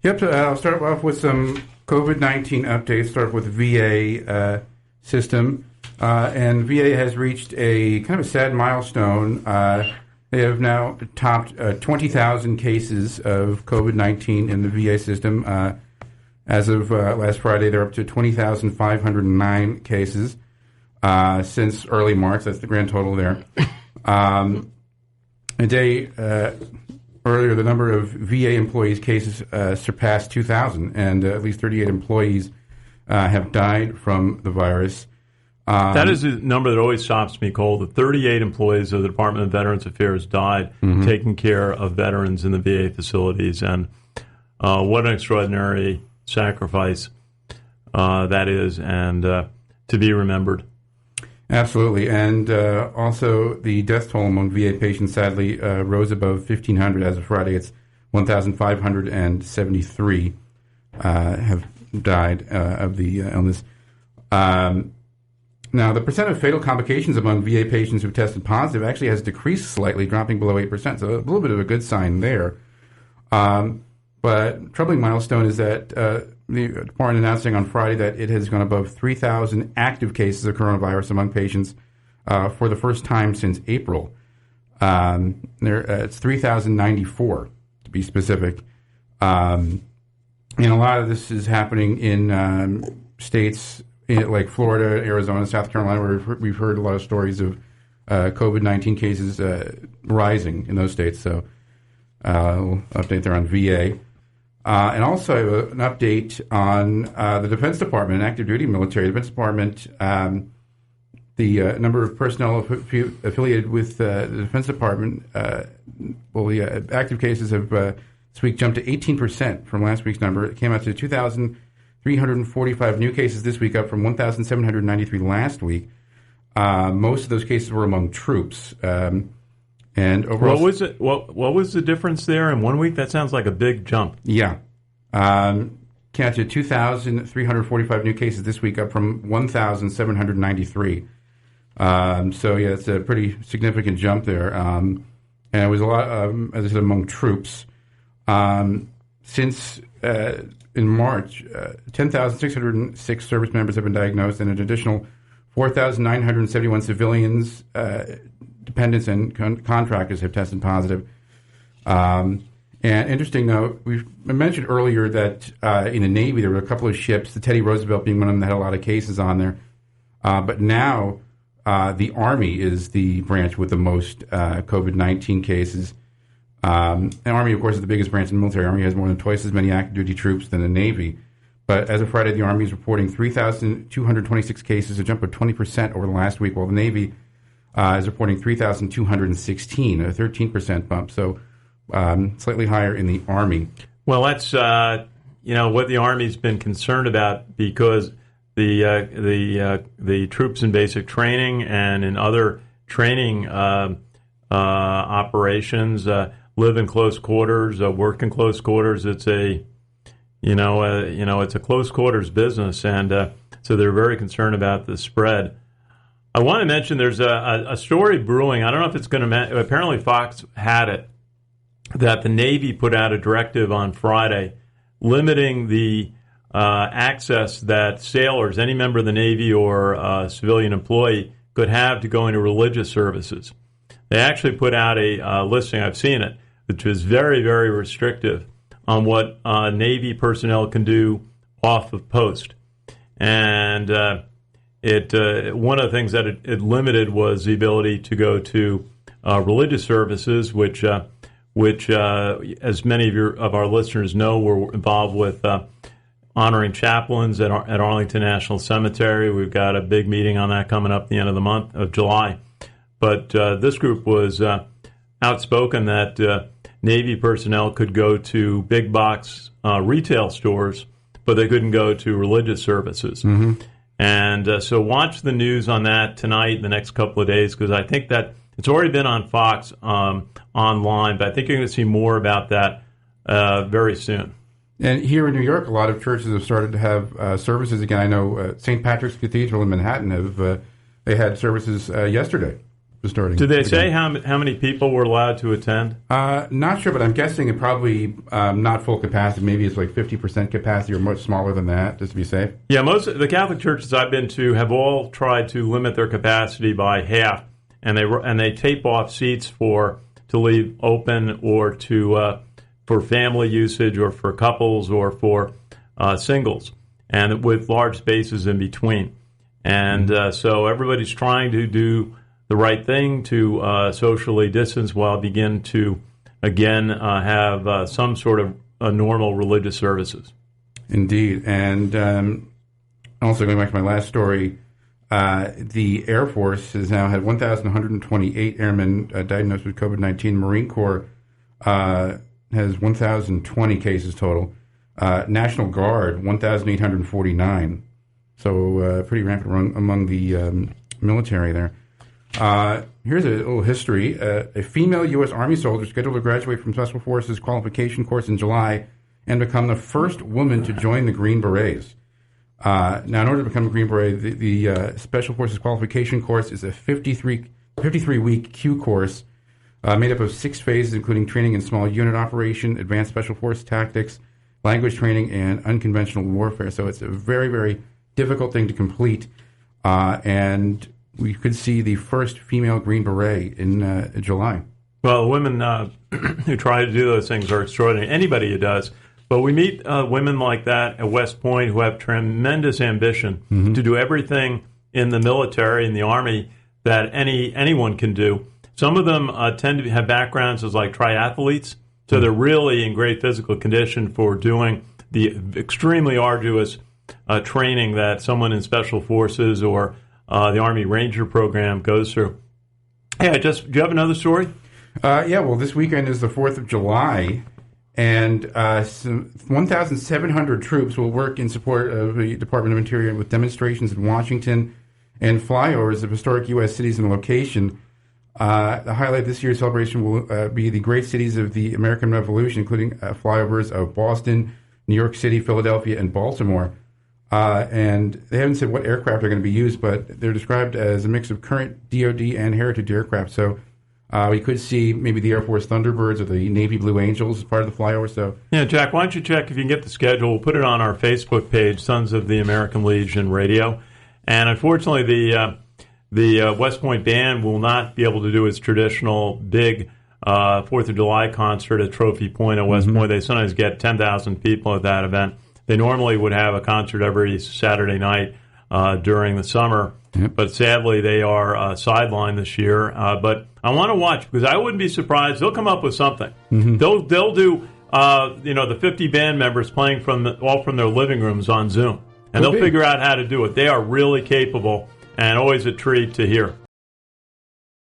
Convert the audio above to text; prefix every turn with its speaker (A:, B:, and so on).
A: Yep, I'll start off with some COVID-19 updates. Start with VA system. And VA has reached a kind of a sad milestone. They have now topped 20,000 cases of COVID-19 in the VA system. As of last Friday, they're up to 20,509 cases since early March. That's the grand total there. A day earlier, the number of VA employees' cases surpassed 2,000, and at least 38 employees have died from the virus.
B: That is a number that always stops me cold. The 38 employees of the Department of Veterans Affairs died taking care of veterans in the VA facilities, and what an extraordinary sacrifice that is, and to be remembered.
A: Absolutely. And also the death toll among VA patients sadly rose above 1,500 as of Friday. It's 1,573 have died of the illness. Now, the percent of fatal complications among VA patients who tested positive actually has decreased slightly, dropping below 8%. So a little bit of a good sign there. But troubling milestone is that the department announcing on Friday that it has gone above 3,000 active cases of coronavirus among patients for the first time since April. It's 3,094 to be specific. And a lot of this is happening in states like Florida, Arizona, South Carolina, where we've heard a lot of stories of COVID-19 cases rising in those states. So we'll update there on VA. And also an update on the Defense Department, active duty military. The Defense Department, the number of personnel affiliated with the Defense Department, the active cases have this week jumped to 18% from last week's number. It came out to 2,345 new cases this week, up from 1,793 last week. Most of those cases were among troops. And overall,
B: what was it? What was the difference there in 1 week? That sounds like a big jump.
A: Yeah, came out to 2,345 new cases this week, up from 1,793. So yeah, it's a pretty significant jump there. And it was a lot, as I said, among troops. Since in March, 10,606 service members have been diagnosed, and an additional 4,971 civilians, dependents, and contractors have tested positive. And interesting note, we mentioned earlier that in the Navy there were a couple of ships, the Teddy Roosevelt being one of them, that had a lot of cases on there. But now the Army is the branch with the most COVID-19 cases. The Army, of course, is the biggest branch in the military. The Army has more than twice as many active duty troops than the Navy. But as of Friday, the Army is reporting 3,226 cases, a jump of 20% over the last week, while the Navy is reporting 3,216, a 13% bump. So slightly higher in the Army. Well,
B: that's what the Army's been concerned about, because the troops in basic training and in other training operations live in close quarters, work in close quarters. It's a it's a close quarters business, and so they're very concerned about the spread. I want to mention there's a story brewing. I don't know if it's going to. Apparently, Fox had it that the Navy put out a directive on Friday limiting the access that sailors, any member of the Navy or civilian employee, could have to go into religious services. They actually put out a listing. I've seen it, which is very, very restrictive on what Navy personnel can do off of post. And one of the things that it limited was the ability to go to religious services, which as many of our listeners know, we're involved with honoring chaplains at Arlington National Cemetery. We've got a big meeting on that coming up at the end of the month of July. But this group was outspoken that Navy personnel could go to big box retail stores, but they couldn't go to religious services. Mm-hmm. And so watch the news on that tonight, the next couple of days, because I think that it's already been on Fox online, but I think you're going to see more about that very soon.
A: And here in New York, a lot of churches have started to have services again. I know St. Patrick's Cathedral in Manhattan they had services yesterday. starting.
B: Did they say how many people were allowed to attend?
A: Not sure, but I'm guessing it probably not full capacity. Maybe it's like 50% capacity or much smaller than that, just to be safe.
B: Yeah, most of the Catholic churches I've been to have all tried to limit their capacity by half, and they tape off seats to leave open or for family usage or for couples or for singles, and with large spaces in between. And so everybody's trying to do the right thing to socially distance while begin to, again, have some sort of normal religious services.
A: Indeed. And also going back to my last story, the Air Force has now had 1,128 airmen diagnosed with COVID-19. Marine Corps has 1,020 cases total. National Guard, 1,849. So pretty rampant among the military there. Here's a little history. A female U.S. Army soldier scheduled to graduate from Special Forces qualification course in July and become the first woman to join the Green Berets. Now, in order to become a Green Beret, the Special Forces qualification course is a 53-week Q course made up of 6 phases, including training in small unit operation, advanced Special Force tactics, language training, and unconventional warfare. So it's a very, very difficult thing to complete, and we could see the first female Green Beret in July.
B: Well, women who try to do those things are extraordinary. Anybody who does. But we meet women like that at West Point who have tremendous ambition to do everything in the military, in the Army, that anyone can do. Some of them tend to have backgrounds as like triathletes, so they're really in great physical condition for doing the extremely arduous training that someone in Special Forces or the Army Ranger program goes through. Hey, do you have another story?
A: Yeah, well, this weekend is the 4th of July, and 1,700 troops will work in support of the Department of Interior with demonstrations in Washington and flyovers of historic U.S. cities and location. The highlight of this year's celebration will be the great cities of the American Revolution, including flyovers of Boston, New York City, Philadelphia, and Baltimore. And they haven't said what aircraft are going to be used, but they're described as a mix of current DoD and heritage aircraft. So we could see maybe the Air Force Thunderbirds or the Navy Blue Angels as part of the flyover. So
B: yeah, Jack, why don't you check if you can get the schedule? We'll put it on our Facebook page, Sons of the American Legion Radio. And unfortunately, the West Point Band will not be able to do its traditional big 4th of July concert at Trophy Point at West Point. They sometimes get 10,000 people at that event. They normally would have a concert every Saturday night during the summer, but sadly they are sidelined this year. But I want to watch because I wouldn't be surprised. They'll come up with something. They'll do the 50 band members playing all from their living rooms on Zoom, and they'll figure out how to do it. They are really capable, and always a treat to hear.